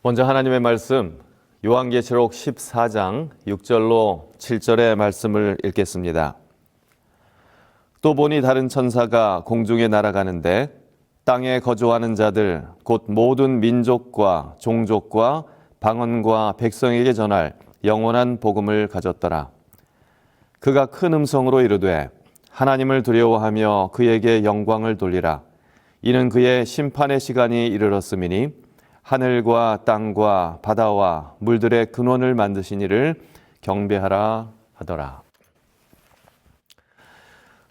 먼저 하나님의 말씀 요한계시록 14장 6절로 7절의 말씀을 읽겠습니다. 또 보니 다른 천사가 공중에 날아가는데 땅에 거주하는 자들 곧 모든 민족과 종족과 방언과 백성에게 전할 영원한 복음을 가졌더라. 그가 큰 음성으로 이르되 하나님을 두려워하며 그에게 영광을 돌리라. 이는 그의 심판의 시간이 이르렀음이니 하늘과 땅과 바다와 물들의 근원을 만드신 이를 경배하라 하더라.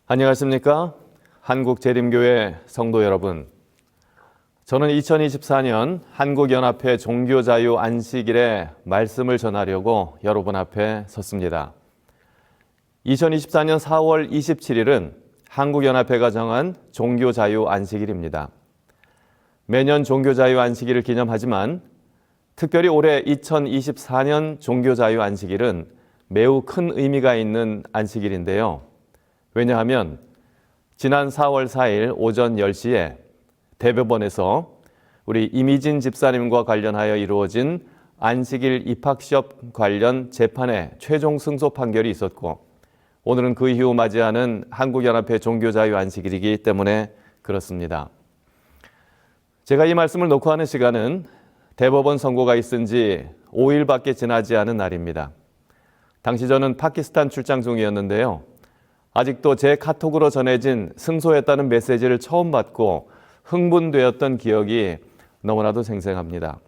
안녕하십니까? 한국재림교회 성도 여러분. 저는 2024년 한국연합회 종교자유 안식일에 말씀을 전하려고 여러분 앞에 섰습니다. 2024년 4월 27일은 한국연합회가 정한 종교자유 안식일입니다. 매년 종교자유 안식일을 기념하지만 특별히 올해 2024년 종교자유 안식일은 매우 큰 의미가 있는 안식일인데요. 왜냐하면 지난 4월 4일 오전 10시에 대법원에서 우리 이미진 집사님과 관련하여 이루어진 안식일 입학시험 관련 재판의 최종 승소 판결이 있었고 오늘은 그 이후 맞이하는 한국연합회 종교자유 안식일이기 때문에 그렇습니다. 제가 이 말씀을 놓고 하는 시간은 대법원 선고가 있은 지 5일밖에 지나지 않은 날입니다. 당시 저는 파키스탄 출장 중이었는데요. 아직도 제 카톡으로 전해진 승소했다는 메시지를 처음 받고 흥분되었던 기억이 너무나도 생생합니다.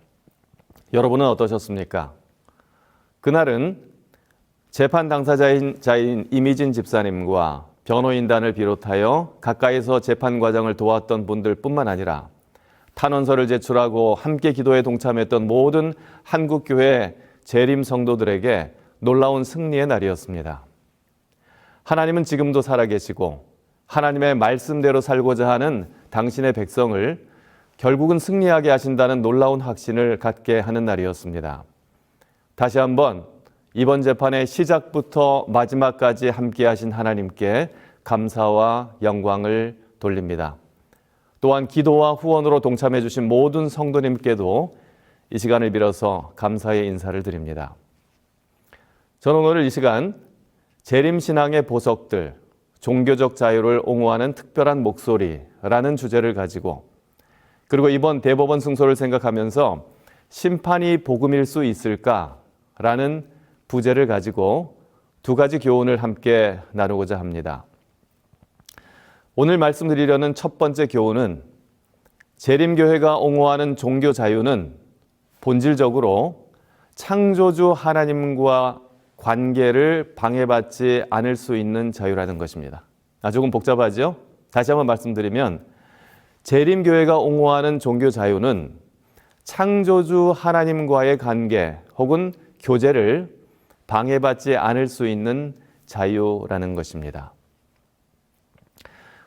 여러분은 어떠셨습니까? 그날은 재판 당사자인 이미진 집사님과 변호인단을 비롯하여 가까이서 재판 과정을 도왔던 분들뿐만 아니라 탄원서를 제출하고 함께 기도에 동참했던 모든 한국교회 재림 성도들에게 놀라운 승리의 날이었습니다. 하나님은 지금도 살아계시고 하나님의 말씀대로 살고자 하는 당신의 백성을 결국은 승리하게 하신다는 놀라운 확신을 갖게 하는 날이었습니다. 다시 한번 이번 재판의 시작부터 마지막까지 함께 하신 하나님께 감사와 영광을 돌립니다. 또한 기도와 후원으로 동참해 주신 모든 성도님께도 이 시간을 빌어서 감사의 인사를 드립니다. 저는 오늘 이 시간 재림신앙의 보석들, 종교적 자유를 옹호하는 특별한 목소리라는 주제를 가지고 그리고 이번 대법원 승소를 생각하면서 심판이 복음일 수 있을까라는 부제를 가지고 두 가지 교훈을 함께 나누고자 합니다. 오늘 말씀드리려는 첫 번째 교훈은 재림교회가 옹호하는 종교 자유는 본질적으로 창조주 하나님과 관계를 방해받지 않을 수 있는 자유라는 것입니다. 조금 복잡하죠? 다시 한번 말씀드리면 재림교회가 옹호하는 종교 자유는 창조주 하나님과의 관계 혹은 교제를 방해받지 않을 수 있는 자유라는 것입니다.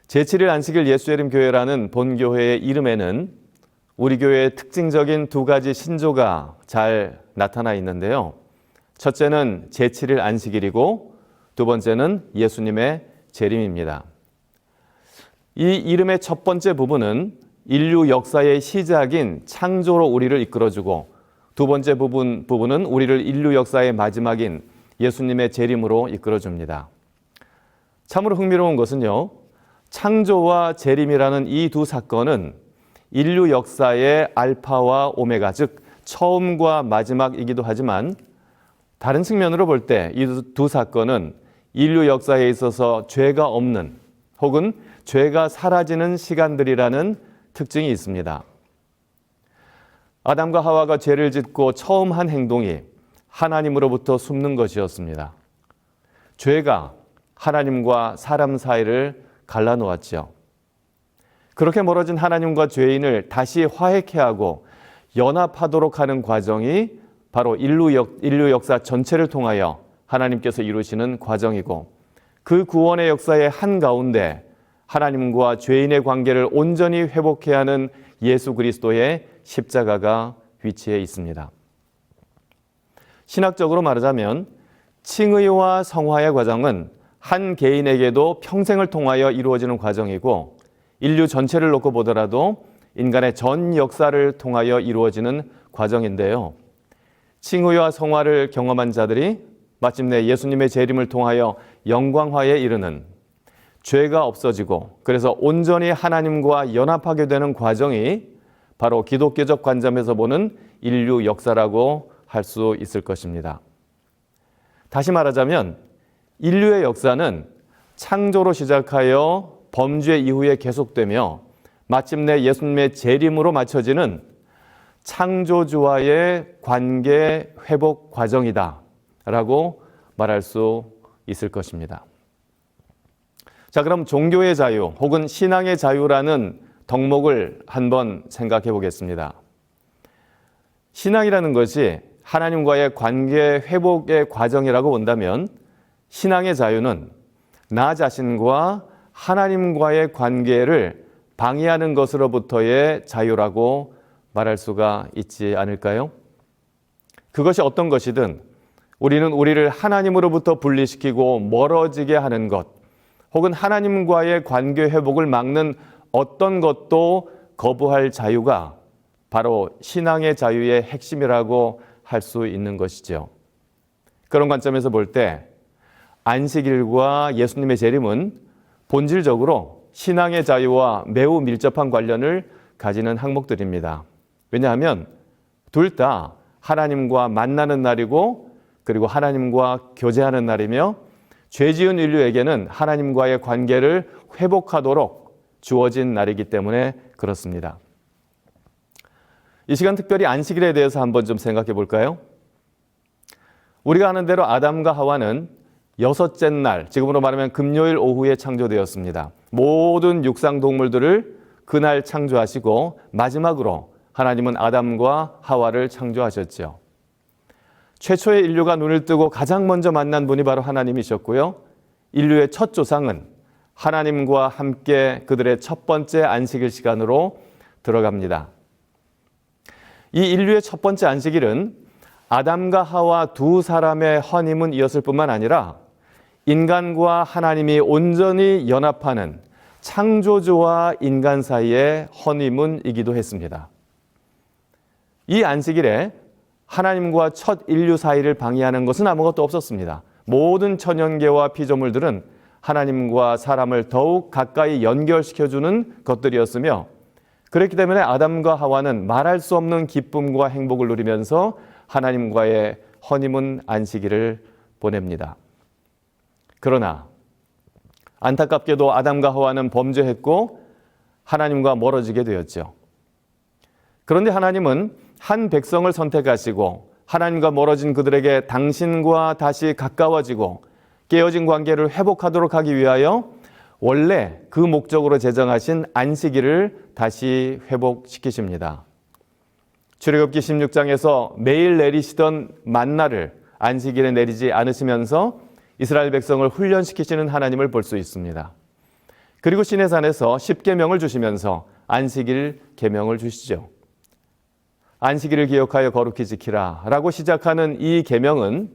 제7일 안식일 예수재림교회라는 본교회의 이름에는 우리 교회의 특징적인 두 가지 신조가 잘 나타나 있는데요. 첫째는 제7일 안식일이고 두 번째는 예수님의 재림입니다. 이 이름의 첫 번째 부분은 인류 역사의 시작인 창조로 우리를 이끌어주고 두 번째 부분은 우리를 인류 역사의 마지막인 예수님의 재림으로 이끌어줍니다. 참으로 흥미로운 것은요. 창조와 재림이라는 이 두 사건은 인류 역사의 알파와 오메가, 즉 처음과 마지막이기도 하지만 다른 측면으로 볼 때 이 두 사건은 인류 역사에 있어서 죄가 없는 혹은 죄가 사라지는 시간들이라는 특징이 있습니다. 아담과 하와가 죄를 짓고 처음 한 행동이 하나님으로부터 숨는 것이었습니다. 죄가 하나님과 사람 사이를 갈라놓았죠. 그렇게 멀어진 하나님과 죄인을 다시 화해케 하고 연합하도록 하는 과정이 바로 인류 역사 전체를 통하여 하나님께서 이루시는 과정이고 그 구원의 역사의 한가운데 하나님과 죄인의 관계를 온전히 회복해야 하는 예수 그리스도의 십자가가 위치해 있습니다. 신학적으로 말하자면 칭의와 성화의 과정은 한 개인에게도 평생을 통하여 이루어지는 과정이고 인류 전체를 놓고 보더라도 인간의 전 역사를 통하여 이루어지는 과정인데요. 칭의와 성화를 경험한 자들이 마침내 예수님의 재림을 통하여 영광화에 이르는, 죄가 없어지고 그래서 온전히 하나님과 연합하게 되는 과정이 바로 기독교적 관점에서 보는 인류 역사라고 할 수 있을 것입니다. 다시 말하자면 인류의 역사는 창조로 시작하여 범죄 이후에 계속되며 마침내 예수님의 재림으로 맞춰지는 창조주와의 관계 회복 과정이다 라고 말할 수 있을 것입니다. 자, 그럼 종교의 자유 혹은 신앙의 자유라는 덕목을 한번 생각해 보겠습니다. 신앙이라는 것이 하나님과의 관계 회복의 과정이라고 본다면 신앙의 자유는 나 자신과 하나님과의 관계를 방해하는 것으로부터의 자유라고 말할 수가 있지 않을까요? 그것이 어떤 것이든 우리는 우리를 하나님으로부터 분리시키고 멀어지게 하는 것, 혹은 하나님과의 관계 회복을 막는 어떤 것도 거부할 자유가 바로 신앙의 자유의 핵심이라고 할 수 있는 것이죠. 그런 관점에서 볼 때 안식일과 예수님의 재림은 본질적으로 신앙의 자유와 매우 밀접한 관련을 가지는 항목들입니다. 왜냐하면 둘 다 하나님과 만나는 날이고 그리고 하나님과 교제하는 날이며 죄 지은 인류에게는 하나님과의 관계를 회복하도록 주어진 날이기 때문에 그렇습니다. 이 시간 특별히 안식일에 대해서 한번 좀 생각해 볼까요? 우리가 아는 대로 아담과 하와는 여섯째 날, 지금으로 말하면 금요일 오후에 창조되었습니다. 모든 육상 동물들을 그날 창조하시고 마지막으로 하나님은 아담과 하와를 창조하셨죠. 최초의 인류가 눈을 뜨고 가장 먼저 만난 분이 바로 하나님이셨고요. 인류의 첫 조상은 하나님과 함께 그들의 첫 번째 안식일 시간으로 들어갑니다. 이 인류의 첫 번째 안식일은 아담과 하와 두 사람의 허니문이었을 뿐만 아니라 인간과 하나님이 온전히 연합하는 창조주와 인간 사이의 허니문이기도 했습니다. 이 안식일에 하나님과 첫 인류 사이를 방해하는 것은 아무것도 없었습니다. 모든 천연계와 피조물들은 하나님과 사람을 더욱 가까이 연결시켜주는 것들이었으며 그렇기 때문에 아담과 하와는 말할 수 없는 기쁨과 행복을 누리면서 하나님과의 허니문 안식일을 보냅니다. 그러나 안타깝게도 아담과 하와는 범죄했고 하나님과 멀어지게 되었죠. 그런데 하나님은 한 백성을 선택하시고 하나님과 멀어진 그들에게 당신과 다시 가까워지고 깨어진 관계를 회복하도록 하기 위하여 원래 그 목적으로 제정하신 안식일을 다시 회복시키십니다. 출애굽기 16장에서 매일 내리시던 만나를 안식일에 내리지 않으시면서 이스라엘 백성을 훈련시키시는 하나님을 볼 수 있습니다. 그리고 시내산에서 10계명을 주시면서 안식일 계명을 주시죠. 안식일을 기억하여 거룩히 지키라 라고 시작하는 이 계명은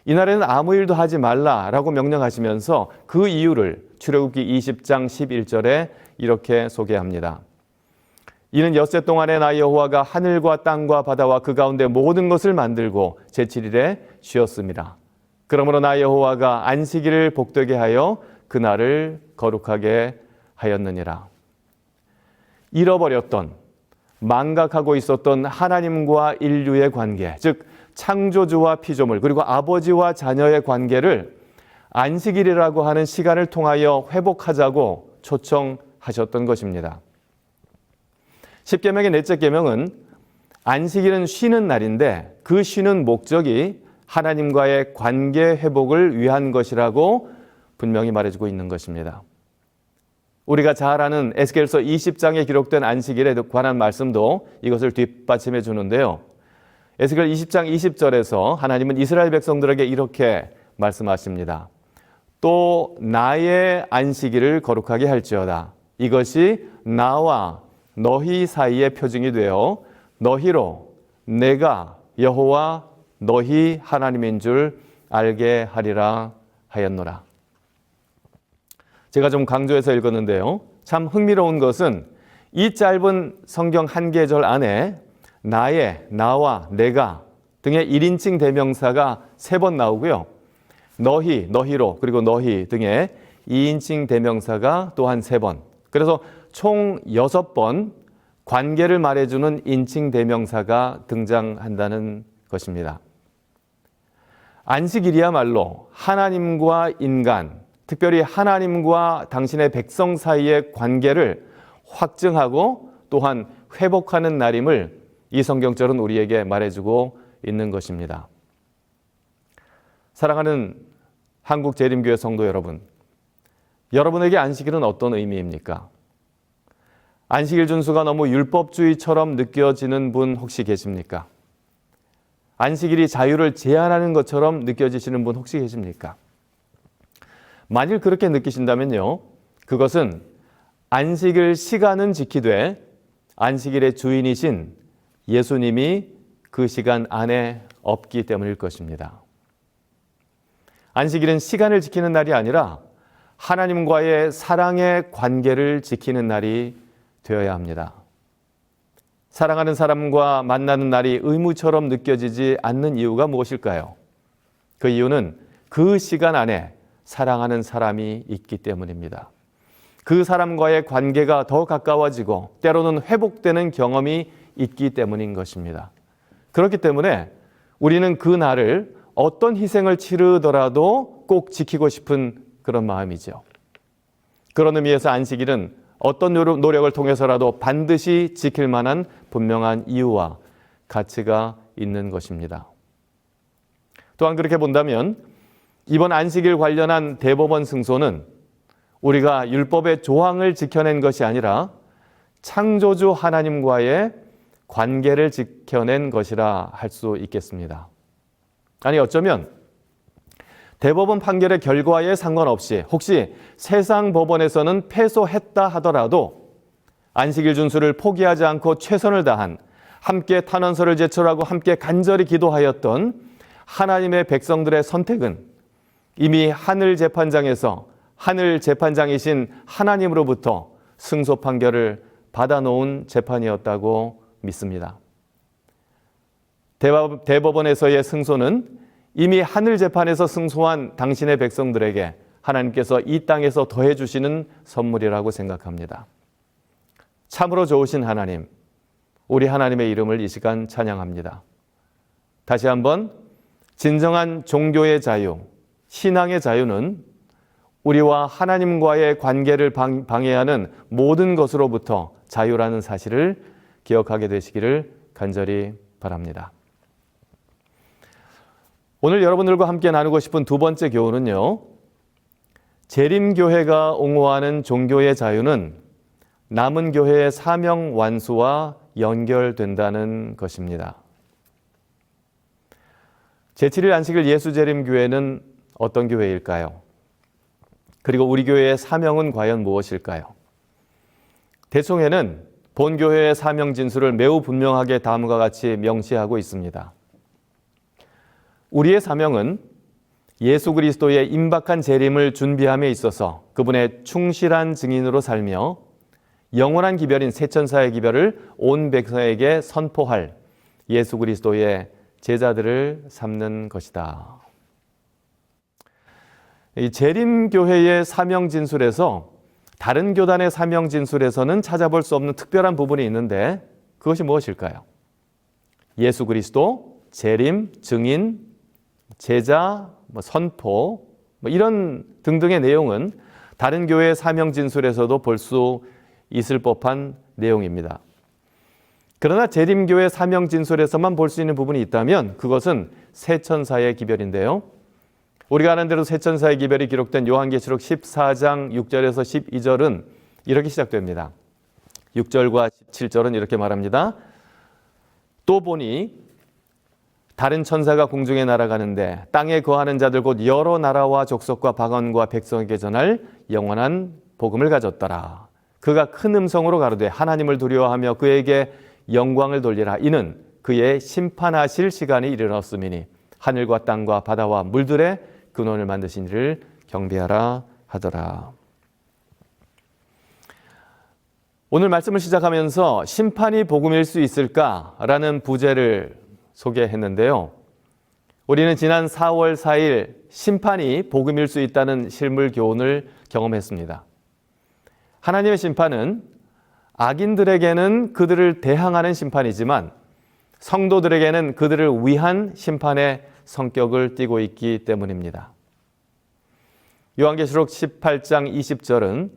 이날에는 아무 일도 하지 말라라고 명령하시면서 그 이유를 출애굽기 20장 11절에 이렇게 소개합니다. 이는 엿새 동안에 나 여호와가 하늘과 땅과 바다와 그 가운데 모든 것을 만들고 제7일에 쉬었습니다. 그러므로 나 여호와가 안식일을 복되게 하여 그날을 거룩하게 하였느니라. 잃어버렸던, 망각하고 있었던 하나님과 인류의 관계, 즉 창조주와 피조물 그리고 아버지와 자녀의 관계를 안식일이라고 하는 시간을 통하여 회복하자고 초청하셨던 것입니다. 10계명의 넷째 계명은 안식일은 쉬는 날인데 그 쉬는 목적이 하나님과의 관계 회복을 위한 것이라고 분명히 말해주고 있는 것입니다. 우리가 잘 아는 에스겔서 20장에 기록된 안식일에 관한 말씀도 이것을 뒷받침해 주는데요. 에스겔 20장 20절에서 하나님은 이스라엘 백성들에게 이렇게 말씀하십니다. 또 나의 안식일을 거룩하게 할지어다. 이것이 나와 너희 사이의 표징이 되어 너희로 내가 여호와 너희 하나님인 줄 알게 하리라 하였노라. 제가 좀 강조해서 읽었는데요. 참 흥미로운 것은 이 짧은 성경 한 계절 안에 나의, 나와, 내가 등의 1인칭 대명사가 3번 나오고요. 너희, 너희로, 그리고 너희 등의 2인칭 대명사가 또한 3번. 그래서 총 6번 관계를 말해주는 인칭 대명사가 등장한다는 것입니다. 안식일이야말로 하나님과 인간, 특별히 하나님과 당신의 백성 사이의 관계를 확증하고 또한 회복하는 날임을 이 성경절은 우리에게 말해주고 있는 것입니다. 사랑하는 한국재림교회 성도 여러분, 여러분에게 안식일은 어떤 의미입니까? 안식일 준수가 너무 율법주의처럼 느껴지는 분 혹시 계십니까? 안식일이 자유를 제한하는 것처럼 느껴지시는 분 혹시 계십니까? 만일 그렇게 느끼신다면요, 그것은 안식일 시간은 지키되 안식일의 주인이신 예수님이 그 시간 안에 없기 때문일 것입니다. 안식일은 시간을 지키는 날이 아니라 하나님과의 사랑의 관계를 지키는 날이 되어야 합니다. 사랑하는 사람과 만나는 날이 의무처럼 느껴지지 않는 이유가 무엇일까요? 그 이유는 그 시간 안에 사랑하는 사람이 있기 때문입니다. 그 사람과의 관계가 더 가까워지고 때로는 회복되는 경험이 있기 때문인 것입니다. 그렇기 때문에 우리는 그 날을 어떤 희생을 치르더라도 꼭 지키고 싶은 그런 마음이죠. 그런 의미에서 안식일은 어떤 노력을 통해서라도 반드시 지킬 만한 분명한 이유와 가치가 있는 것입니다. 또한 그렇게 본다면 이번 안식일 관련한 대법원 승소는 우리가 율법의 조항을 지켜낸 것이 아니라 창조주 하나님과의 관계를 지켜낸 것이라 할 수 있겠습니다. 아니, 어쩌면 대법원 판결의 결과에 상관없이 혹시 세상 법원에서는 패소했다 하더라도 안식일 준수를 포기하지 않고 최선을 다한, 함께 탄원서를 제출하고 함께 간절히 기도하였던 하나님의 백성들의 선택은 이미 하늘 재판장에서 하늘 재판장이신 하나님으로부터 승소 판결을 받아놓은 재판이었다고 믿습니다. 대법원에서의 승소는 이미 하늘 재판에서 승소한 당신의 백성들에게 하나님께서 이 땅에서 더해 주시는 선물이라고 생각합니다. 참으로 좋으신 하나님, 우리 하나님의 이름을 이 시간 찬양합니다. 다시 한번, 진정한 종교의 자유, 신앙의 자유는 우리와 하나님과의 관계를 방해하는 모든 것으로부터 자유라는 사실을 기억하게 되시기를 간절히 바랍니다. 오늘 여러분들과 함께 나누고 싶은 두 번째 교훈은요, 재림교회가 옹호하는 종교의 자유는 남은 교회의 사명 완수와 연결된다는 것입니다. 제7일 안식일 예수재림교회는 어떤 교회일까요? 그리고 우리 교회의 사명은 과연 무엇일까요? 대총회는 본교회의 사명 진수를 매우 분명하게 다음과 같이 명시하고 있습니다. 우리의 사명은 예수 그리스도의 임박한 재림을 준비함에 있어서 그분의 충실한 증인으로 살며 영원한 기별인 세천사의 기별을 온 백성에게 선포할 예수 그리스도의 제자들을 삼는 것이다. 이 재림교회의 사명 진술에서 다른 교단의 사명 진술에서는 찾아볼 수 없는 특별한 부분이 있는데 그것이 무엇일까요? 예수 그리스도, 재림, 증인, 제자, 선포 이런 등등의 내용은 다른 교회의 사명 진술에서도 볼 수 있을 법한 내용입니다. 그러나 재림교회 사명 진술에서만 볼 수 있는 부분이 있다면 그것은 세천사의 기별인데요. 우리가 아는 대로 세천사의 기별이 기록된 요한계시록 14장 6절에서 12절은 이렇게 시작됩니다. 6절과 17절은 이렇게 말합니다. 또 보니 다른 천사가 공중에 날아가는데 땅에 거하는 자들 곧 여러 나라와 족속과 박원과 백성에게 전할 영원한 복음을 가졌더라. 그가 큰 음성으로 가로되 하나님을 두려워하며 그에게 영광을 돌리라. 이는 그의 심판하실 시간이 이르렀음이니 하늘과 땅과 바다와 물들의 근원을 만드신 이를 경배하라 하더라. 오늘 말씀을 시작하면서 심판이 복음일 수 있을까라는 부제를 소개했는데요. 우리는 지난 4월 4일 심판이 복음일 수 있다는 실물 교훈을 경험했습니다. 하나님의 심판은 악인들에게는 그들을 대항하는 심판이지만 성도들에게는 그들을 위한 심판의 성격을 띠고 있기 때문입니다. 요한계시록 18장 20절은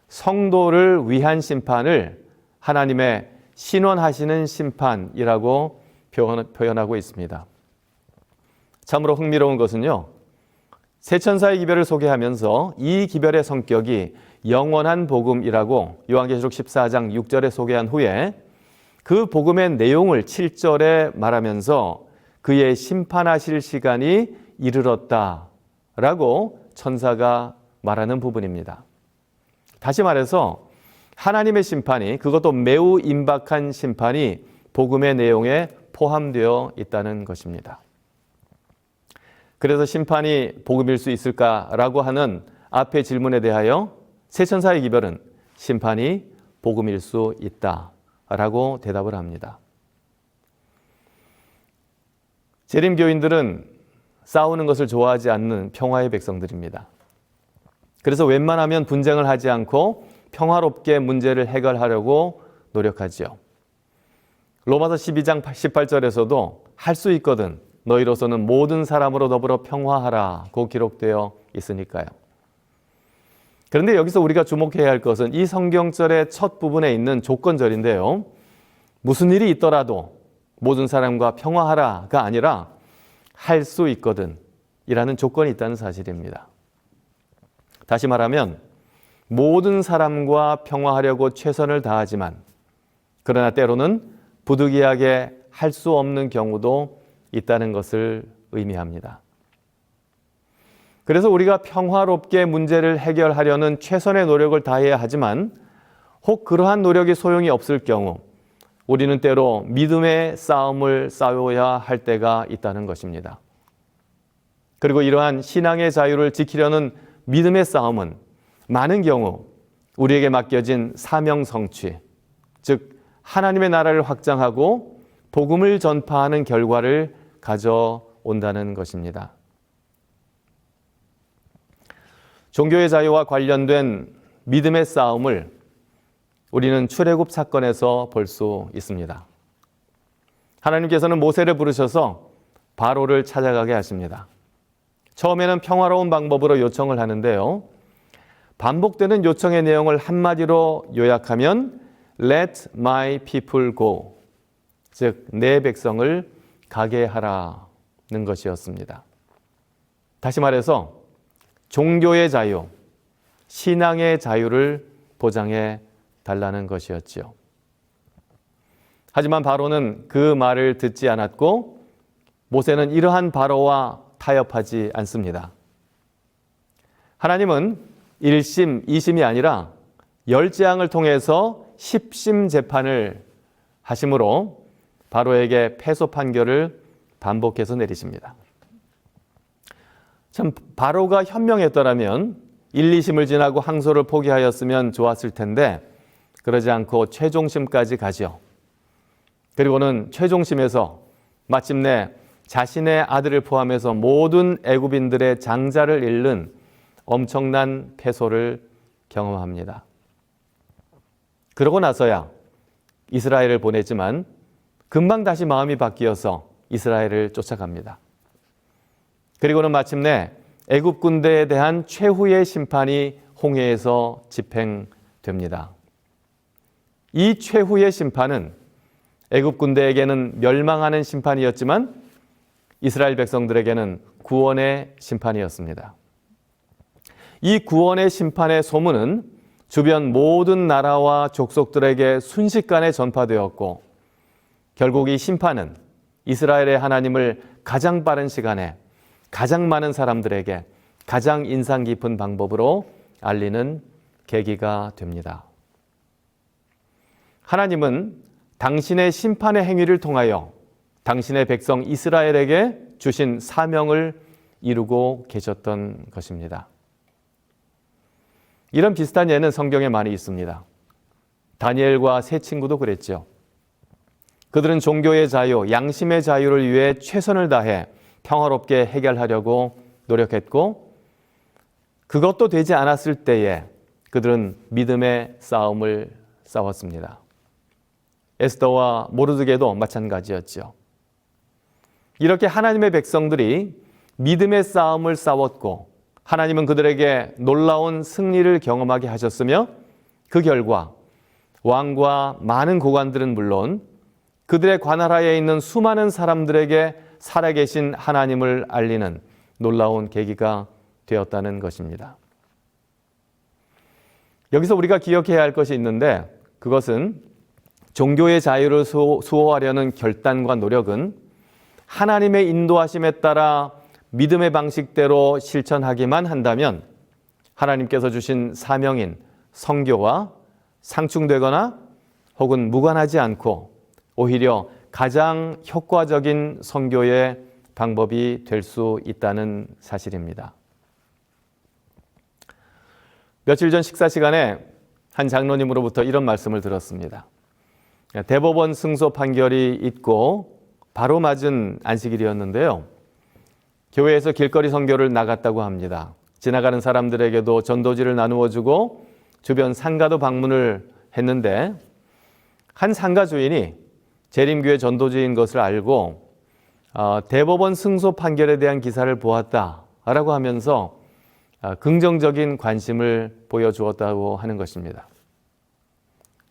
성도를 위한 심판을 하나님의 신원하시는 심판이라고 표현하고 있습니다. 참으로 흥미로운 것은요, 세 천사의 기별을 소개하면서 이 기별의 성격이 영원한 복음이라고 요한계시록 14장 6절에 소개한 후에 그 복음의 내용을 7절에 말하면서 그의 심판하실 시간이 이르렀다라고 천사가 말하는 부분입니다. 다시 말해서 하나님의 심판이, 그것도 매우 임박한 심판이 복음의 내용에 포함되어 있다는 것입니다. 그래서 심판이 복음일 수 있을까라고 하는 앞의 질문에 대하여 세 천사의 기별은 심판이 복음일 수 있다라고 대답을 합니다. 재림교인들은 싸우는 것을 좋아하지 않는 평화의 백성들입니다. 그래서 웬만하면 분쟁을 하지 않고 평화롭게 문제를 해결하려고 노력하지요. 로마서 12장 18절에서도 할 수 있거든 너희로서는 모든 사람으로 더불어 평화하라고 기록되어 있으니까요. 그런데 여기서 우리가 주목해야 할 것은 이 성경절의 첫 부분에 있는 조건절인데요. 무슨 일이 있더라도 모든 사람과 평화하라가 아니라 할 수 있거든 이라는 조건이 있다는 사실입니다. 다시 말하면 모든 사람과 평화하려고 최선을 다하지만 그러나 때로는 부득이하게 할 수 없는 경우도 있다는 것을 의미합니다. 그래서 우리가 평화롭게 문제를 해결하려는 최선의 노력을 다해야 하지만 혹 그러한 노력이 소용이 없을 경우 우리는 때로 믿음의 싸움을 싸워야 할 때가 있다는 것입니다. 그리고 이러한 신앙의 자유를 지키려는 믿음의 싸움은 많은 경우 우리에게 맡겨진 사명 성취, 즉 하나님의 나라를 확장하고 복음을 전파하는 결과를 가져온다는 것입니다. 종교의 자유와 관련된 믿음의 싸움을 우리는 출애굽 사건에서 볼 수 있습니다. 하나님께서는 모세를 부르셔서 바로를 찾아가게 하십니다. 처음에는 평화로운 방법으로 요청을 하는데요. 반복되는 요청의 내용을 한마디로 요약하면 Let my people go, 즉 내 백성을 가게 하라는 것이었습니다. 다시 말해서 종교의 자유, 신앙의 자유를 보장해 달라는 것이었지요. 하지만 바로는 그 말을 듣지 않았고 모세는 이러한 바로와 타협하지 않습니다. 하나님은 1심, 2심이 아니라 열재앙을 통해서 10심 재판을 하심으로 바로에게 패소 판결을 반복해서 내리십니다. 참 바로가 현명했더라면 1, 2심을 지나고 항소를 포기하였으면 좋았을 텐데 그러지 않고 최종심까지 가죠. 그리고는 최종심에서 마침내 자신의 아들을 포함해서 모든 애굽인들의 장자를 잃는 엄청난 패소를 경험합니다. 그러고 나서야 이스라엘을 보냈지만 금방 다시 마음이 바뀌어서 이스라엘을 쫓아갑니다. 그리고는 마침내 애굽 군대에 대한 최후의 심판이 홍해에서 집행됩니다. 이 최후의 심판은 애굽 군대에게는 멸망하는 심판이었지만 이스라엘 백성들에게는 구원의 심판이었습니다. 이 구원의 심판의 소문은 주변 모든 나라와 족속들에게 순식간에 전파되었고 결국 이 심판은 이스라엘의 하나님을 가장 빠른 시간에 가장 많은 사람들에게 가장 인상 깊은 방법으로 알리는 계기가 됩니다. 하나님은 당신의 심판의 행위를 통하여 당신의 백성 이스라엘에게 주신 사명을 이루고 계셨던 것입니다. 이런 비슷한 예는 성경에 많이 있습니다. 다니엘과 세 친구도 그랬죠. 그들은 종교의 자유, 양심의 자유를 위해 최선을 다해 평화롭게 해결하려고 노력했고, 그것도 되지 않았을 때에 그들은 믿음의 싸움을 싸웠습니다. 에스더와 모르드게도 마찬가지였죠. 이렇게 하나님의 백성들이 믿음의 싸움을 싸웠고 하나님은 그들에게 놀라운 승리를 경험하게 하셨으며, 그 결과 왕과 많은 고관들은 물론 그들의 관할하에 있는 수많은 사람들에게 살아계신 하나님을 알리는 놀라운 계기가 되었다는 것입니다. 여기서 우리가 기억해야 할 것이 있는데, 그것은 종교의 자유를 수호하려는 결단과 노력은 하나님의 인도하심에 따라 믿음의 방식대로 실천하기만 한다면 하나님께서 주신 사명인 선교와 상충되거나 혹은 무관하지 않고 오히려 가장 효과적인 선교의 방법이 될 수 있다는 사실입니다. 며칠 전 식사 시간에 한 장로님으로부터 이런 말씀을 들었습니다. 대법원 승소 판결이 있고 바로 맞은 안식일이었는데요. 교회에서 길거리 선교를 나갔다고 합니다. 지나가는 사람들에게도 전도지를 나누어 주고 주변 상가도 방문을 했는데, 한 상가 주인이 재림교회 전도지인 것을 알고 대법원 승소 판결에 대한 기사를 보았다라고 하면서 긍정적인 관심을 보여주었다고 하는 것입니다.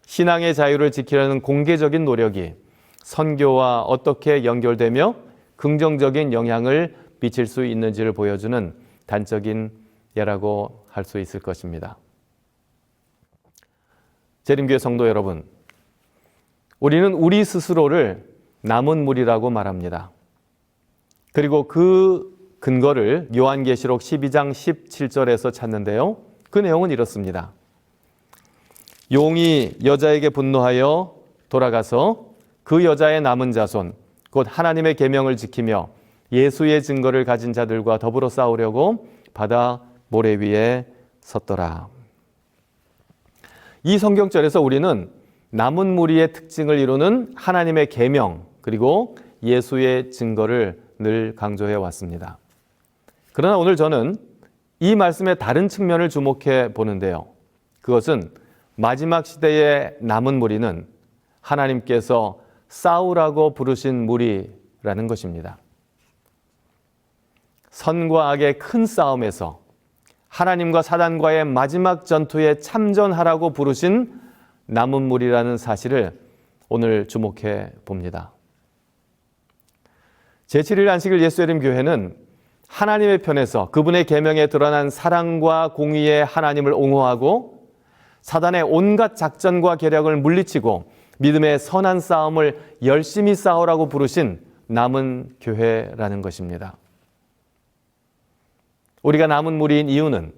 신앙의 자유를 지키려는 공개적인 노력이 선교와 어떻게 연결되며 긍정적인 영향을 미칠 수 있는지를 보여주는 단적인 예라고 할 수 있을 것입니다. 재림교회 성도 여러분, 우리는 우리 스스로를 남은 무리라고 말합니다. 그리고 그 근거를 요한계시록 12장 17절에서 찾는데요. 그 내용은 이렇습니다. 용이 여자에게 분노하여 돌아가서 그 여자의 남은 자손, 곧 하나님의 계명을 지키며 예수의 증거를 가진 자들과 더불어 싸우려고 바다 모래 위에 섰더라. 이 성경절에서 우리는 남은 무리의 특징을 이루는 하나님의 계명, 그리고 예수의 증거를 늘 강조해 왔습니다. 그러나 오늘 저는 이 말씀의 다른 측면을 주목해 보는데요. 그것은 마지막 시대의 남은 무리는 하나님께서 싸우라고 부르신 무리라는 것입니다. 선과 악의 큰 싸움에서 하나님과 사단과의 마지막 전투에 참전하라고 부르신 남은 무리라는 사실을 오늘 주목해 봅니다. 제7일 안식일 예수의 교회는 하나님의 편에서 그분의 계명에 드러난 사랑과 공의의 하나님을 옹호하고 사단의 온갖 작전과 계략을 물리치고 믿음의 선한 싸움을 열심히 싸우라고 부르신 남은 교회라는 것입니다. 우리가 남은 무리인 이유는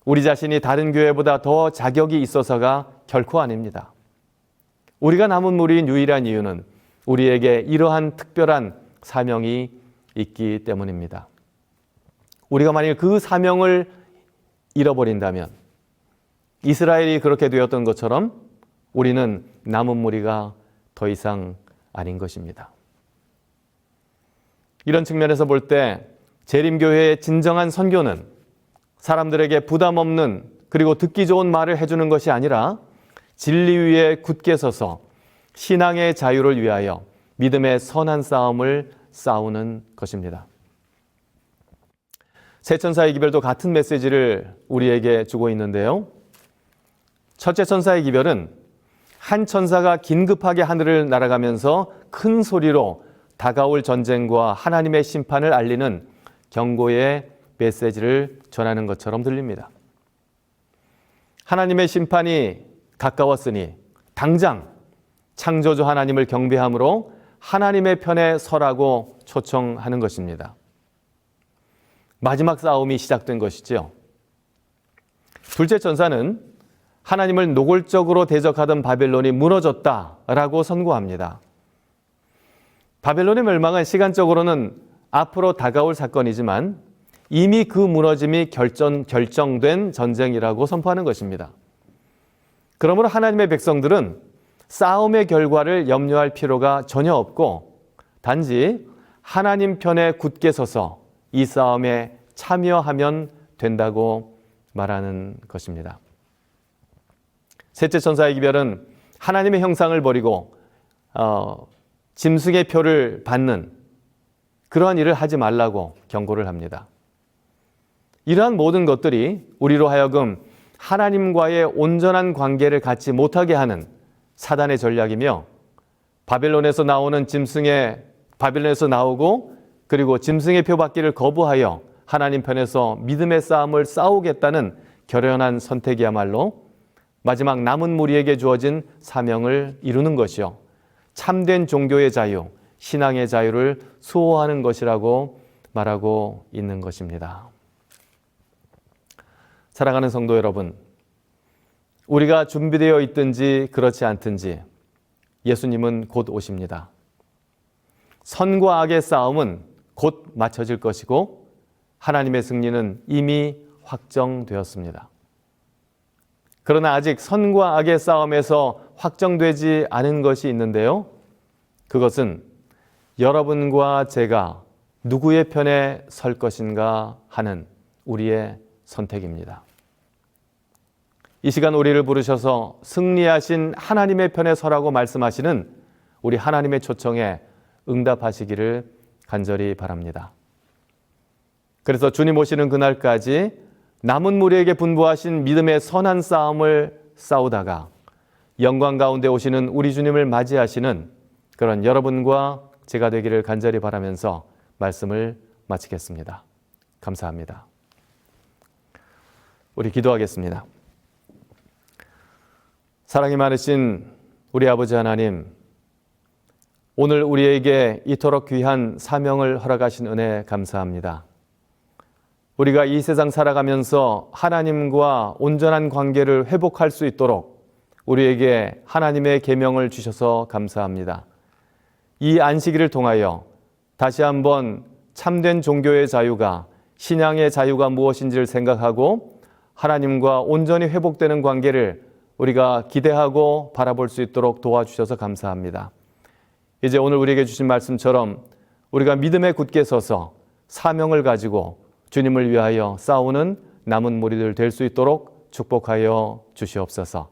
우리 자신이 다른 교회보다 더 자격이 있어서가 결코 아닙니다. 우리가 남은 무리인 유일한 이유는 우리에게 이러한 특별한 사명이 있기 때문입니다. 우리가 만일 그 사명을 잃어버린다면 이스라엘이 그렇게 되었던 것처럼 우리는 남은 무리가 더 이상 아닌 것입니다. 이런 측면에서 볼 때 재림교회의 진정한 선교는 사람들에게 부담 없는 그리고 듣기 좋은 말을 해주는 것이 아니라 진리 위에 굳게 서서 신앙의 자유를 위하여 믿음의 선한 싸움을 싸우는 것입니다. 세 천사의 기별도 같은 메시지를 우리에게 주고 있는데요. 첫째 천사의 기별은 한 천사가 긴급하게 하늘을 날아가면서 큰 소리로 다가올 전쟁과 하나님의 심판을 알리는 경고의 메시지를 전하는 것처럼 들립니다. 하나님의 심판이 가까웠으니 당장 창조주 하나님을 경배함으로 하나님의 편에 서라고 초청하는 것입니다. 마지막 싸움이 시작된 것이죠. 둘째 천사는 하나님을 노골적으로 대적하던 바벨론이 무너졌다라고 선고합니다. 바벨론의 멸망은 시간적으로는 앞으로 다가올 사건이지만 이미 그 무너짐이 결정된 전쟁이라고 선포하는 것입니다. 그러므로 하나님의 백성들은 싸움의 결과를 염려할 필요가 전혀 없고 단지 하나님 편에 굳게 서서 이 싸움에 참여하면 된다고 말하는 것입니다. 셋째 천사의 기별은 하나님의 형상을 버리고 짐승의 표를 받는 그러한 일을 하지 말라고 경고를 합니다. 이러한 모든 것들이 우리로 하여금 하나님과의 온전한 관계를 갖지 못하게 하는 사단의 전략이며 바벨론에서 나오고 그리고 짐승의 표 받기를 거부하여 하나님 편에서 믿음의 싸움을 싸우겠다는 결연한 선택이야말로 마지막 남은 무리에게 주어진 사명을 이루는 것이요 참된 종교의 자유, 신앙의 자유를 수호하는 것이라고 말하고 있는 것입니다. 사랑하는 성도 여러분, 우리가 준비되어 있든지 그렇지 않든지 예수님은 곧 오십니다. 선과 악의 싸움은 곧 맞춰질 것이고 하나님의 승리는 이미 확정되었습니다. 그러나 아직 선과 악의 싸움에서 확정되지 않은 것이 있는데요. 그것은 여러분과 제가 누구의 편에 설 것인가 하는 우리의 선택입니다. 이 시간 우리를 부르셔서 승리하신 하나님의 편에 서라고 말씀하시는 우리 하나님의 초청에 응답하시기를 간절히 바랍니다. 그래서 주님 오시는 그날까지 남은 무리에게 분부하신 믿음의 선한 싸움을 싸우다가 영광 가운데 오시는 우리 주님을 맞이하시는 그런 여러분과 제가 되기를 간절히 바라면서 말씀을 마치겠습니다. 감사합니다. 우리 기도하겠습니다. 사랑이 많으신 우리 아버지 하나님, 오늘 우리에게 이토록 귀한 사명을 허락하신 은혜 감사합니다. 우리가 이 세상 살아가면서 하나님과 온전한 관계를 회복할 수 있도록 우리에게 하나님의 계명을 주셔서 감사합니다. 이 안식일을 통하여 다시 한번 참된 종교의 자유가, 신앙의 자유가 무엇인지를 생각하고 하나님과 온전히 회복되는 관계를 우리가 기대하고 바라볼 수 있도록 도와주셔서 감사합니다. 이제 오늘 우리에게 주신 말씀처럼 우리가 믿음에 굳게 서서 사명을 가지고 주님을 위하여 싸우는 남은 무리들 될 수 있도록 축복하여 주시옵소서.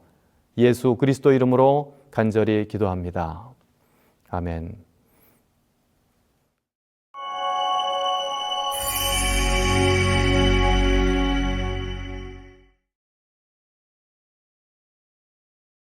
예수 그리스도 이름으로 간절히 기도합니다. 아멘.